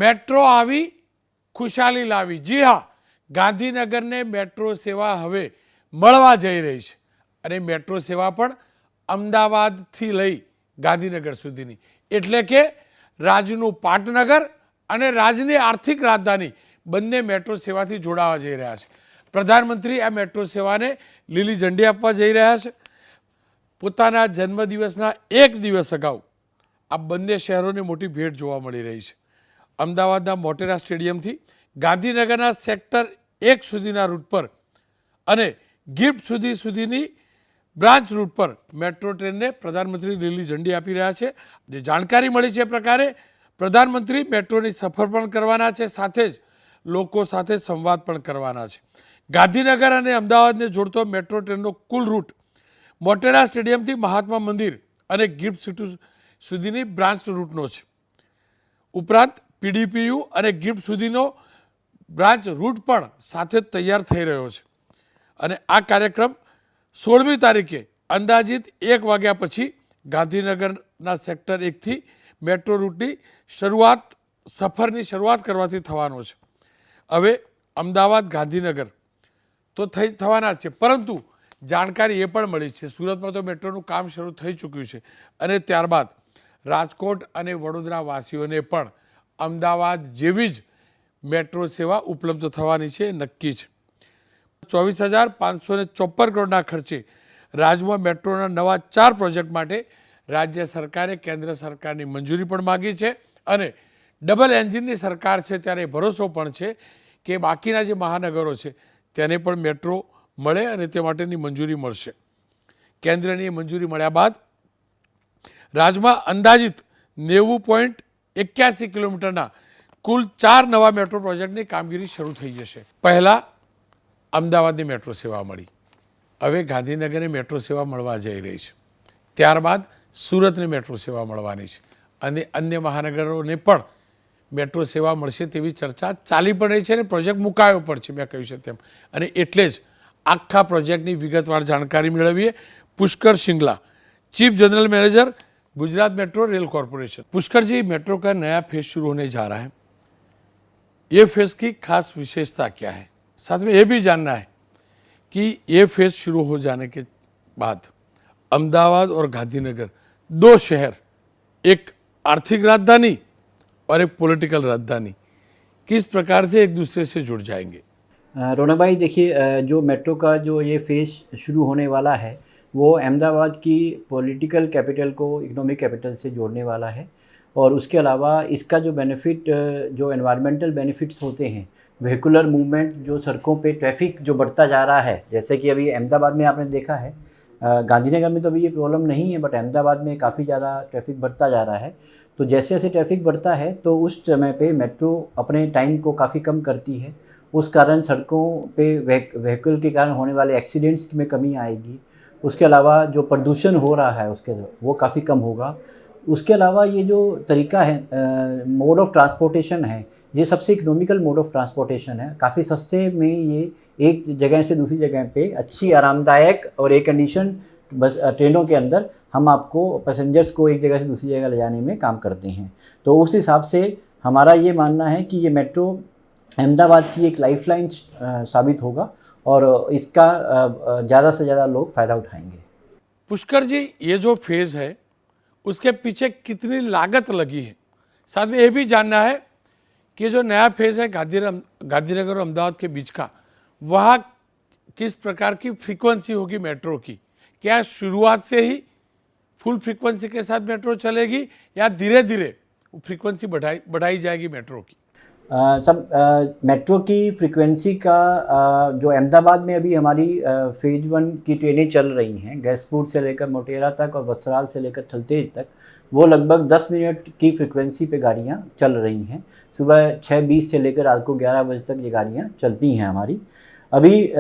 Metro આવી ખુશાલી લાવી. જી હા, ગાંધીનગરને મેટ્રો સેવા હવે મળવા જઈ રહી છે અને મેટ્રો સેવા પણ અમદાવાદથી લઈ ગાંધીનગર સુધીની, એટલે કે રાજનું પાટનગર અને રાજની આર્થિક રાજધાની બંને મેટ્રો સેવાથી જોડાવા જઈ રહ્યા છે. પ્રધાનમંત્રી આ મેટ્રો સેવાને લીલી ઝંડી આપવા જઈ રહ્યા છે. પોતાના જન્મદિવસના એક દિવસ અગાઉ આ બંને શહેરોને મોટી ભેટ જોવા મળી રહી છે. અમદાવાદના મોટેરા સ્ટેડિયમથી ગાંધીનગરના સેક્ટર 1 સુધીના રૂટ પર અને ગિફ્ટ સુધીની બ્રાન્ચ રૂટ પર મેટ્રો ટ્રેનને પ્રધાનમંત્રી લીલી ઝંડી આપી રહ્યા છે. જે જાણકારી મળી છે એ પ્રકારે પ્રધાનમંત્રી મેટ્રોની સફર પણ કરવાના છે, સાથે જ લોકો સાથે સંવાદ પણ કરવાના છે. ગાંધીનગર અને અમદાવાદને જોડતો મેટ્રો ટ્રેનનો કુલ રૂટ મોટેરા સ્ટેડિયમથી મહાત્મા મંદિર અને ગિફ્ટ સિટી સુધીની બ્રાન્ચ રૂટનો છે. ઉપરાંત પીડીપીયુ અને ગિફ્ટ સુધીનો બ્રાન્ચ રૂટ પણ સાથે જ તૈયાર થઈ રહ્યો છે અને આ કાર્યક્રમ 16મી તારીખે અંદાજિત 1 વાગ્યા પછી ગાંધીનગરના સેક્ટર 1થી મેટ્રો રૂટની સફરની શરૂઆત કરવાથી થવાનો છે. હવે અમદાવાદ ગાંધીનગર તો થવાના જ છે, પરંતુ જાણકારી એ પણ મળી છે સુરતમાં તો મેટ્રોનું કામ શરૂ થઈ ચૂક્યું છે અને ત્યારબાદ રાજકોટ અને વડોદરા વાસીઓને પણ અમદાવાદ જેવી જ મેટ્રો સેવા ઉપલબ્ધ થવાની છે, નક્કી છે. 24,554 કરોડના ખર્ચે રાજ્યમાં મેટ્રોના નવા 4 પ્રોજેક્ટ માટે રાજ્ય સરકારે કેન્દ્ર સરકારની મંજૂરી પણ માગી છે અને ડબલ એન્જિનની સરકાર છે ત્યારે ભરોસો પણ છે કે બાકીના જે મહાનગરો છે તેને પણ મેટ્રો મળે અને તે માટેની મંજૂરી મળશે. કેન્દ્રની મંજૂરી મળ્યા બાદ રાજ્યમાં અંદાજિત 90.81 કિલોમીટરના કુલ 4 નવા મેટ્રો પ્રોજેક્ટની કામગીરી શરૂ થઈ જશે. પહેલાં અમદાવાદની મેટ્રો સેવા મળી, હવે ગાંધીનગરની મેટ્રો સેવા મળવા જઈ રહી છે. ત્યારબાદ સુરતની મેટ્રો સેવા મળવાની છે અને અન્ય મહાનગરોને પણ મેટ્રો સેવા મળશે તેવી ચર્ચા ચાલી પણ રહી છે અને પ્રોજેક્ટ મુકાયો પણ છે, મેં કહ્યું છે તેમ. અને એટલે જ આખા પ્રોજેક્ટની વિગતવાર જાણકારી મેળવીએ. Pushkar Singla, chief general manager Gujarat metro rail corporation. Pushkar ji, metro का नया फेज शुरू होने जा रहा है, ये फेज की खास विशेषता क्या है? साथ में ये भी जानना है कि ये फेज शुरू हो जाने के बाद अहमदाबाद और गांधीनगर 2 शहर, एक आर्थिक राजधानी और एक पॉलिटिकल राजधानी, किस प्रकार से एक दूसरे से जुड़ जाएंगे? रौनक भाई, देखिए जो मेट्रो का जो ये फेज शुरू होने वाला है वो अहमदाबाद की पॉलिटिकल कैपिटल को इकोनॉमिक कैपिटल से जोड़ने वाला है और उसके अलावा इसका जो बेनिफिट, जो एनवायरमेंटल बेनिफिट्स होते हैं, व्हीकुलर मूवमेंट, जो सड़कों पे ट्रैफिक जो बढ़ता जा रहा है, जैसे कि अभी अहमदाबाद में आपने देखा है, गांधीनगर में तो अभी ये प्रॉब्लम नहीं है, बट अहमदाबाद में काफ़ी ज़्यादा ट्रैफिक बढ़ता जा रहा है. तो जैसे जैसे ट्रैफिक बढ़ता है तो उस समय पे मेट्रो अपने टाइम को काफ़ी कम करती है. उस कारण सड़कों पे व्हीकल के कारण होने वाले एक्सीडेंट्स में कमी आएगी. उसके अलावा जो प्रदूषण हो रहा है उसके वो काफ़ी कम होगा. उसके अलावा ये जो तरीका है, मोड ऑफ ट्रांसपोर्टेशन है, ये सबसे इकोनॉमिकल मोड ऑफ ट्रांसपोर्टेशन है. काफ़ी सस्ते में ये एक जगह से दूसरी जगह पे अच्छी, आरामदायक और एयर कंडीशन बस ट्रेनों के अंदर हम आपको पैसेंजर्स को एक जगह से दूसरी जगह ले जाने में काम करते हैं. तो उस हिसाब से हमारा ये मानना है कि ये मेट्रो अहमदाबाद की एक लाइफलाइन साबित होगा और इसका ज़्यादा से ज़्यादा लोग फ़ायदा उठाएंगे. पुष्कर जी, ये जो फेज़ है उसके पीछे कितनी लागत लगी है? साथ में ये भी जानना है कि जो नया फेज़ है गांधीनगर और अहमदाबाद के बीच का, वहाँ किस प्रकार की फ्रीक्वेंसी होगी मेट्रो की? क्या शुरुआत से ही फुल फ्रीक्वेंसी के साथ मेट्रो चलेगी या धीरे धीरे फ्रीक्वेंसी बढ़ाई जाएगी मेट्रो की? मेट्रो की फ्रीक्वेंसी का जो अहमदाबाद में अभी हमारी फेज 1 की ट्रेनें चल रही हैं, गैसपुर से लेकर मोटेरा तक और वस्त्राल से लेकर थलतेज तक, वो लगभग 10 मिनट की फ्रीक्वेंसी पे गाड़ियाँ चल रही हैं. सुबह 6:20 से लेकर रात को 11 बजे तक ये गाड़ियाँ चलती हैं हमारी. अभी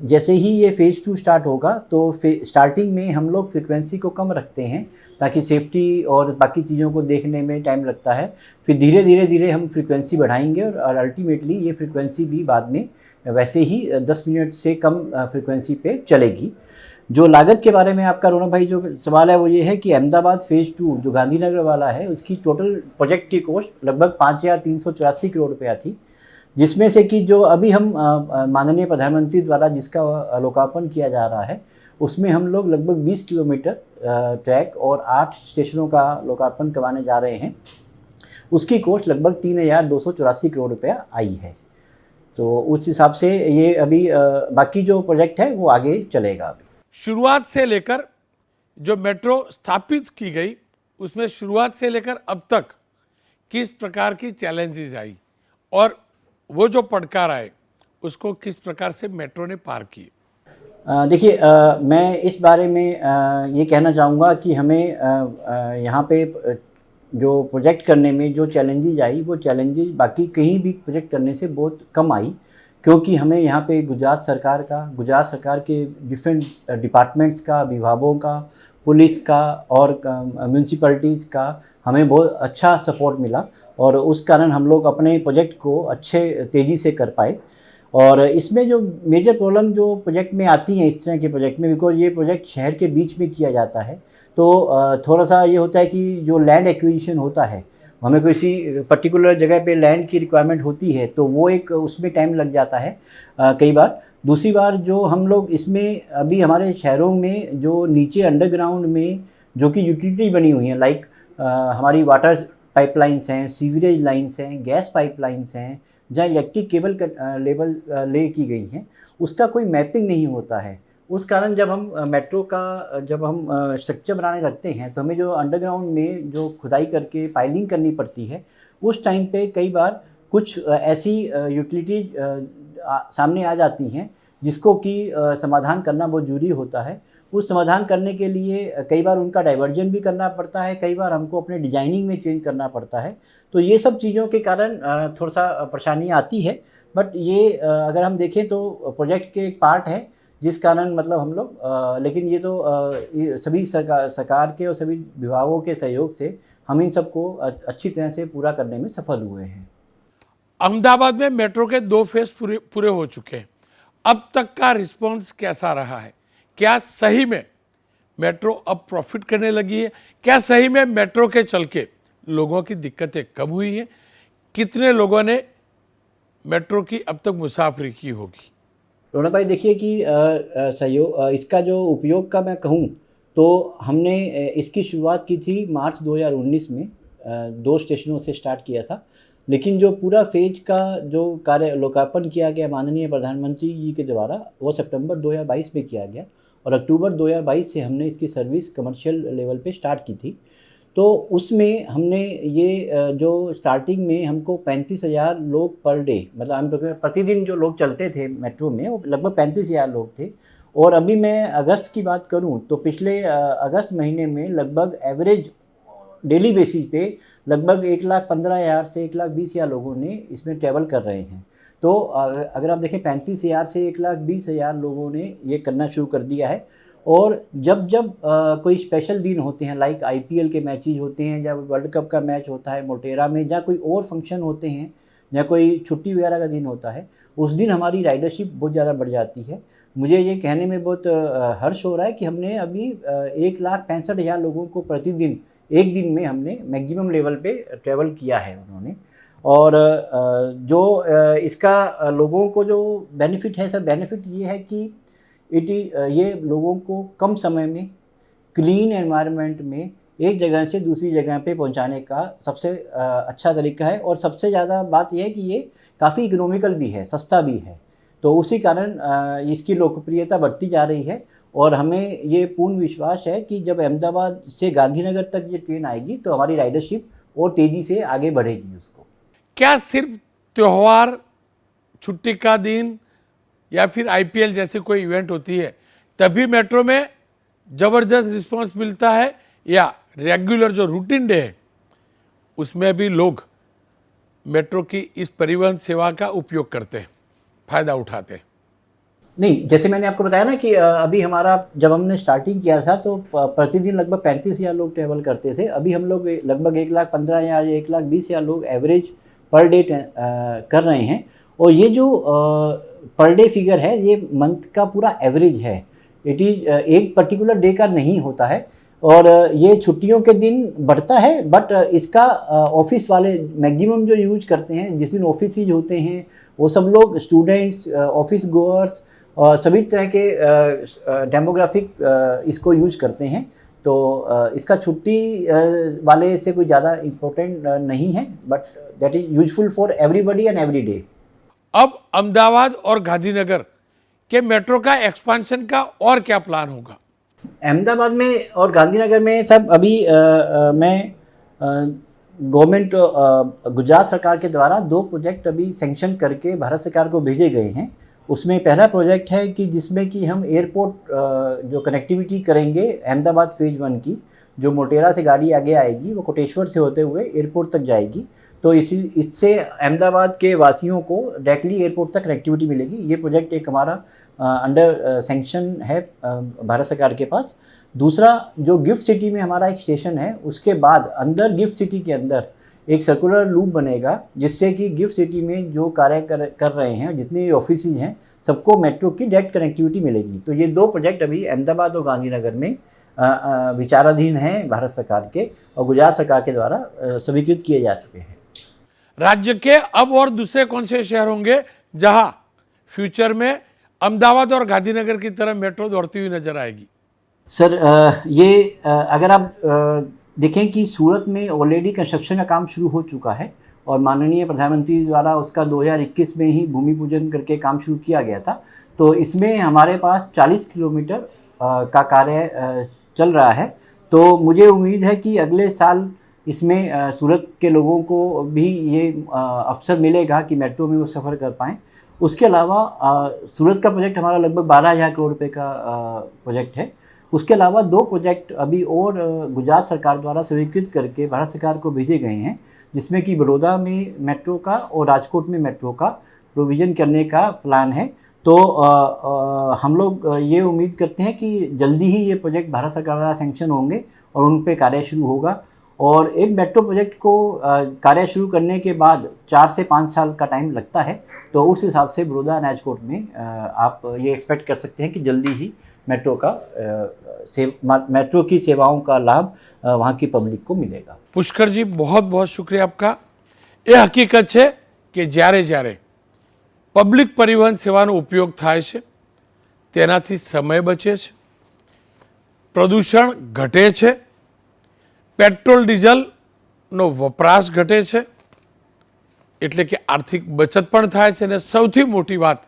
जैसे ही ये फेज़ 2 स्टार्ट होगा तो स्टार्टिंग में हम लोग फ्रीक्वेंसी को कम रखते हैं ताकि सेफ्टी और बाकी चीज़ों को देखने में टाइम लगता है। फिर धीरे हम फ्रीक्वेंसी बढ़ाएंगे और अल्टीमेटली ये फ्रीक्वेंसी भी बाद में वैसे ही 10 मिनट से कम फ्रीक्वेंसी पे चलेगी। जो लागत के बारे में आपका रौनक भाई जो सवाल है वो ये है कि अहमदाबाद फेज़ 2 जो गांधीनगर वाला है उसकी टोटल प्रोजेक्ट की कॉस्ट लगभग 5,384 करोड़ रुपया थी, जिसमें से कि जो अभी हम माननीय प्रधानमंत्री द्वारा जिसका लोकार्पण किया जा रहा है उसमें हम लोग लगभग 20 किलोमीटर ट्रैक और 8 स्टेशनों का लोकार्पण करवाने जा रहे हैं। उसकी कॉस्ट लगभग 3,284 करोड़ रुपया आई है। तो उस हिसाब से ये अभी बाकी जो प्रोजेक्ट है वो आगे चलेगा। अभी शुरुआत से लेकर जो मेट्रो स्थापित की गई उसमें शुरुआत से लेकर अब तक किस प्रकार की चैलेंजेस आई और वो जो पड़कार आए उसको किस प्रकार से मेट्रो ने पार किए? देखिए, मैं इस बारे में ये कहना चाहूँगा कि हमें यहाँ पे जो प्रोजेक्ट करने में जो चैलेंजेस आई वो चैलेंजेस बाकी कहीं भी प्रोजेक्ट करने से बहुत कम आई, क्योंकि हमें यहाँ पे गुजरात सरकार के डिफरेंट डिपार्टमेंट्स का, विभागों का, पुलिस का और म्यूनसिपैलिटीज़ का हमें बहुत अच्छा सपोर्ट मिला और उस कारण हम लोग अपने प्रोजेक्ट को अच्छे तेज़ी से कर पाए। और इसमें जो मेजर प्रॉब्लम जो प्रोजेक्ट में आती हैं इस तरह के प्रोजेक्ट में, बिकॉज ये प्रोजेक्ट शहर के बीच में किया जाता है तो थोड़ा सा ये होता है कि जो लैंड एक्विजिशन होता है, हमें किसी पर्टिकुलर जगह पे लैंड की रिक्वायरमेंट होती है तो वो एक उसमें टाइम लग जाता है कई बार। दूसरी बार जो हम लोग इसमें अभी हमारे शहरों में जो नीचे अंडरग्राउंड में जो कि यूटिलिटी बनी हुई हैं, लाइक हमारी वाटर पाइपलाइंस हैं, सीवरेज लाइन्स हैं, गैस पाइपलाइंस हैं, जहाँ इलेक्ट्रिक केबल लेवल ले की गई हैं, उसका कोई मैपिंग नहीं होता है। उस कारण जब हम मेट्रो का जब हम स्ट्रक्चर बनाने लगते हैं तो हमें जो अंडरग्राउंड में जो खुदाई करके पाइलिंग करनी पड़ती है उस टाइम पे कई बार कुछ ऐसी यूटिलिटी सामने आ जाती हैं जिसको कि समाधान करना बहुत ज़रूरी होता है। उस समाधान करने के लिए कई बार उनका डाइवर्जन भी करना पड़ता है, कई बार हमको अपने डिजाइनिंग में चेंज करना पड़ता है। तो ये सब चीज़ों के कारण थोड़ा सा परेशानी आती है, बट ये अगर हम देखें तो प्रोजेक्ट के एक पार्ट है जिस कारण मतलब हम लोग लेकिन ये तो ये सभी सरकार के और सभी विभागों के सहयोग से हम इन सबको अच्छी तरह से पूरा करने में सफल हुए हैं। अहमदाबाद में मेट्रो के 2 फेज पूरे हो चुके हैं। अब तक का रिस्पॉन्स कैसा रहा है? क्या सही में मेट्रो अब प्रॉफिट करने लगी है? क्या सही में मेट्रो के चल के लोगों की दिक्कतें कम हुई हैं? कितने लोगों ने मेट्रो की अब तक मुसाफरी की होगी? रौनक भाई देखिए कि सहयोग इसका जो उपयोग का मैं कहूँ तो हमने इसकी शुरुआत की थी मार्च 2019 में 2 स्टेशनों से स्टार्ट किया था, लेकिन जो पूरा फेज का जो कार्य लोकार्पण किया गया माननीय प्रधानमंत्री जी के द्वारा वो सितंबर 2022 में किया गया और अक्टूबर 2022 से हमने इसकी सर्विस कमर्शियल लेवल पे स्टार्ट की थी। तो उसमें हमने ये जो स्टार्टिंग में हमको 35,000 लोग पर डे, मतलब हम प्रतिदिन जो लोग चलते थे मेट्रो में वो लगभग 35,000 लोग थे। और अभी मैं अगस्त की बात करूं तो पिछले अगस्त महीने में लगभग एवरेज डेली बेसिस पे लगभग 1,15,000 से 1,20,000 लोगों ने इसमें ट्रैवल कर रहे हैं। तो अगर आप देखें 35,000 से 1,20,000 लोगों ने ये करना शुरू कर दिया है। और जब कोई स्पेशल दिन होते हैं, लाइक IPL के मैचेज होते हैं या वर्ल्ड कप का मैच होता है मोटेरा में, या कोई और फंक्शन होते हैं या कोई छुट्टी वगैरह का दिन होता है, उस दिन हमारी राइडरशिप बहुत ज़्यादा बढ़ जाती है। मुझे ये कहने में बहुत हर्ष हो रहा है कि हमने अभी 1,65,000 लोगों को प्रतिदिन एक दिन में हमने मैक्सिमम लेवल पे ट्रैवल किया है उन्होंने। और जो इसका लोगों को जो बेनिफिट है, सर बेनिफिट ये है कि ये लोगों को कम समय में क्लीन एनवायरनमेंट में एक जगह से दूसरी जगह पे पहुंचाने का सबसे अच्छा तरीका है। और सबसे ज़्यादा बात यह है कि ये काफ़ी इकोनॉमिकल भी है, सस्ता भी है। तो उसी कारण इसकी लोकप्रियता बढ़ती जा रही है और हमें ये पूर्ण विश्वास है कि जब अहमदाबाद से गांधीनगर तक ये ट्रेन आएगी तो हमारी राइडरशिप और तेज़ी से आगे बढ़ेगी। उसको क्या सिर्फ त्यौहार, छुट्टी का दिन या फिर IPL जैसी कोई इवेंट होती है तभी मेट्रो में ज़बरदस्त रिस्पांस मिलता है, या रेगुलर जो रूटीन डे है उसमें भी लोग मेट्रो की इस परिवहन सेवा का उपयोग करते हैं, फ़ायदा उठाते हैं? नहीं, जैसे मैंने आपको बताया ना कि अभी हमारा जब हमने स्टार्टिंग किया था तो प्रतिदिन लगभग 35,000 लोग ट्रैवल करते थे। अभी हम लोग लगभग 1,15,000 या 1,20,000 लोग एवरेज पर डे कर रहे हैं। और ये जो पर डे फिगर है ये मंथ का पूरा एवरेज है। इट इज़ एक पर्टिकुलर डे का नहीं होता है। और ये छुट्टियों के दिन बढ़ता है, बट इसका ऑफिस वाले मैक्सिमम जो यूज करते हैं, जिस दिन ऑफिस होते हैं वो सब लोग स्टूडेंट्स, ऑफिस गोअर्स और सभी तरह के डेमोग्राफिक इसको यूज करते हैं। तो इसका छुट्टी वाले से कोई ज़्यादा इम्पोर्टेंट नहीं है, but that is useful for everybody and every day. अब अहमदाबाद और गांधीनगर के मेट्रो का एक्सपांशन का और क्या प्लान होगा? अहमदाबाद में और गांधीनगर में सब अभी मैं गवर्नमेंट गुजरात सरकार के द्वारा 2 प्रोजेक्ट अभी सैंक्शन करके भारत सरकार को भेजे गए हैं। उसमें पहला प्रोजेक्ट है कि जिसमें कि हम एयरपोर्ट जो कनेक्टिविटी करेंगे अहमदाबाद फेज़ 1 की, जो मोटेरा से गाड़ी आगे आएगी वो कोटेश्वर से होते हुए एयरपोर्ट तक जाएगी। तो इससे अहमदाबाद के वासियों को डायरेक्टली एयरपोर्ट तक कनेक्टिविटी मिलेगी। ये प्रोजेक्ट एक हमारा अंडर सैंक्शन है भारत सरकार के पास। दूसरा, जो गिफ्ट सिटी में हमारा एक स्टेशन है, उसके बाद अंदर गिफ्ट सिटी के अंदर एक सर्कुलर लूप बनेगा, जिससे कि गिफ्ट सिटी में जो कार्य कर रहे हैं, जितने भी ऑफिस हैं, सबको मेट्रो की डायरेक्ट कनेक्टिविटी मिलेगी। तो ये 2 प्रोजेक्ट अभी अहमदाबाद और गांधीनगर में विचाराधीन हैं भारत सरकार के, और गुजरात सरकार के द्वारा स्वीकृत किए जा चुके हैं। राज्य के अब और दूसरे कौन से शहर होंगे जहां फ्यूचर में अहमदाबाद और गांधीनगर की तरह मेट्रो दौड़ती हुई नजर आएगी? सर, अगर आप देखें कि सूरत में ऑलरेडी कंस्ट्रक्शन का काम शुरू हो चुका है और माननीय प्रधानमंत्री द्वारा उसका 2021 में ही भूमि पूजन करके काम शुरू किया गया था। तो इसमें हमारे पास 40 किलोमीटर का कार्य चल रहा है। तो मुझे उम्मीद है कि अगले साल इसमें सूरत के लोगों को भी ये अवसर मिलेगा कि मेट्रो में वो सफ़र कर पाएँ। उसके अलावा सूरत का प्रोजेक्ट हमारा लगभग 12,000 करोड़ रुपए का प्रोजेक्ट है। उसके अलावा 2 प्रोजेक्ट अभी और गुजरात सरकार द्वारा स्वीकृत करके भारत सरकार को भेजे गए हैं, जिसमें कि बड़ौदा में मेट्रो का और राजकोट में मेट्रो का प्रोविज़न करने का प्लान है। तो हम लोग ये उम्मीद करते हैं कि जल्दी ही ये प्रोजेक्ट भारत सरकार द्वारा सैंक्शन होंगे और उन पे कार्य शुरू होगा। और एक मेट्रो प्रोजेक्ट को कार्य शुरू करने के बाद 4 से 5 साल का टाइम लगता है। तो उस हिसाब से बड़ौदा राजकोट में आप ये एक्सपेक्ट कर सकते हैं कि जल्दी ही मेट्रो की सेवाओं का लाभ वहाँ की पब्लिक को मिलेगा। पुष्कर जी, बहुत बहुत शुक्रिया आपका। એ હકીકત છે કે જ્યારે જ્યારે પબ્લિક પરિવહન સેવાનો ઉપયોગ થાય છે તેનાથી સમય બચે છે, પ્રદૂષણ ઘટે છે, પેટ્રોલ ડીઝલનો વપરાશ ઘટે છે, એટલે કે આર્થિક બચત પણ થાય છે અને સૌથી મોટી વાત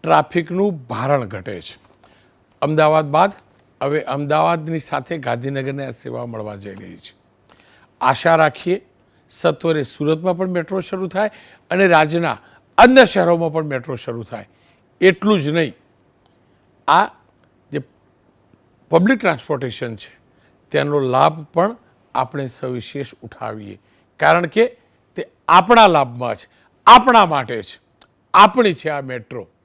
ટ્રાફિકનું ભારણ ઘટે છે. અમદાવાદ બાદ હવે અમદાવાદની સાથે ગાંધીનગરને આ સેવા મળવા જઈ રહી છે. આશા રાખીએ સત્વરે સુરતમાં પણ મેટ્રો શરૂ થાય અને રાજ્યના અન્ય શહેરોમાં પણ મેટ્રો શરૂ થાય. એટલું જ નહીં, આ જે પબ્લિક ટ્રાન્સપોર્ટેશન છે તેનો લાભ પણ આપણે સવિશેષ ઉઠાવીએ, કારણ કે તે આપણા લાભમાં છે, આપણા માટે છે, આપણી છે આ મેટ્રો.